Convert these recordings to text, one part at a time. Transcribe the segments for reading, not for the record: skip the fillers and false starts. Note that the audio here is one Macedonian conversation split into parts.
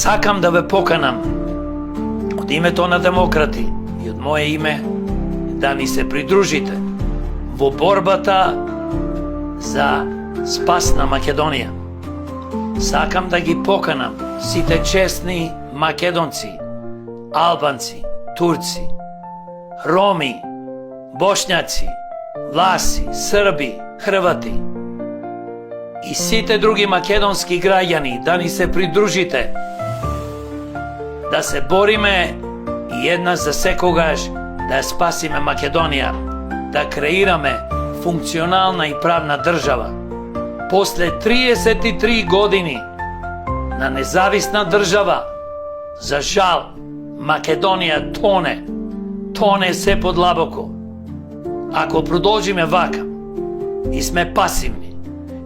Сакам да ве поканам од името на демократи и од мое име да ни се придружите во борбата за спас на Македонија. Сакам да ги поканам сите честни македонци, албанци, турци, роми, бошњаци, власи, срби, хрвати и сите други македонски граѓани да ни се придружите, да се бориме и еднаш за секогаш да ја спасиме Македонија, да креираме функционална и правна држава. После 33 години на независна држава, за жал, Македонија тоне се подлабоко. Ако продолжиме вака и сме пасивни,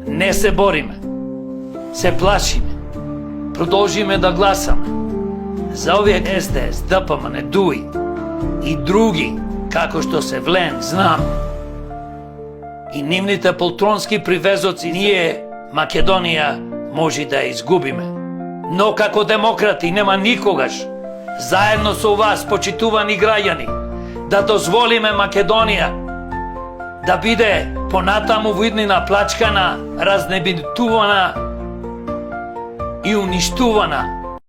не се бориме, се плашиме, продолжиме да гласаме за овие СДС, ДПМН, ДУИ и други, како што се Влен, знам, и нивните полтронски привезоци, ние Македонија може да ја изгубиме. Но како демократи нема никогаш, заедно со вас, почитувани граѓани, да дозволиме Македонија да биде понатаму во иднина плачкана, разнебитувана и уништувана